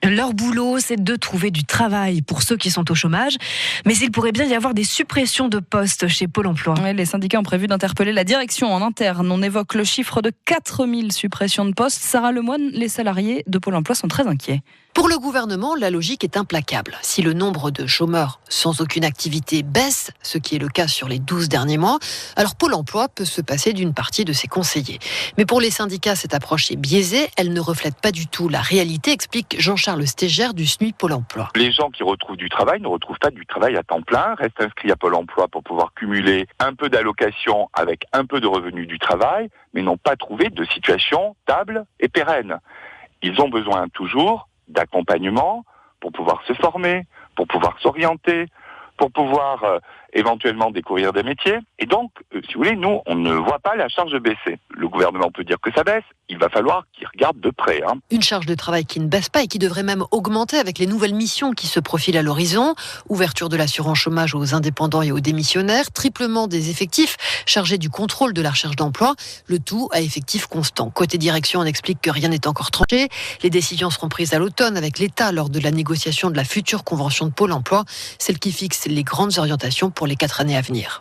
Leur boulot, c'est de trouver du travail pour ceux qui sont au chômage. Mais il pourrait bien y avoir des suppressions de postes chez Pôle emploi. Ouais, les syndicats ont prévu d'interpeller la direction en interne. On évoque le chiffre de 4000 suppressions de postes. Sarah Lemoine, les salariés de Pôle emploi sont très inquiets. Pour le gouvernement, la logique est implacable. Si le nombre de chômeurs sans aucune activité baisse, ce qui est le cas sur les 12 derniers mois, alors Pôle emploi peut se passer d'une partie de ses conseillers. Mais pour les syndicats, cette approche est biaisée. Elle ne reflète pas du tout la réalité, explique Jean-Charles Stégère du SNUI Pôle emploi. Les gens qui retrouvent du travail ne retrouvent pas du travail à temps plein, restent inscrits à Pôle emploi pour pouvoir cumuler un peu d'allocation avec un peu de revenus du travail, mais n'ont pas trouvé de situation stable et pérenne. Ils ont besoin toujours d'accompagnement pour pouvoir se former, pour pouvoir s'orienter, pour pouvoir éventuellement découvrir des métiers. Et donc, si vous voulez, nous, on ne voit pas la charge baisser. Le gouvernement peut dire que ça baisse, il va falloir qu'il regarde de près. Une charge de travail qui ne baisse pas et qui devrait même augmenter avec les nouvelles missions qui se profilent à l'horizon. Ouverture de l'assurance chômage aux indépendants et aux démissionnaires, triplement des effectifs chargés du contrôle de la recherche d'emploi, le tout à effectif constant. Côté direction, on explique que rien n'est encore tranché. Les décisions seront prises à l'automne avec l'État lors de la négociation de la future convention de Pôle emploi, celle qui fixe les grandes orientations pour les 4 années à venir.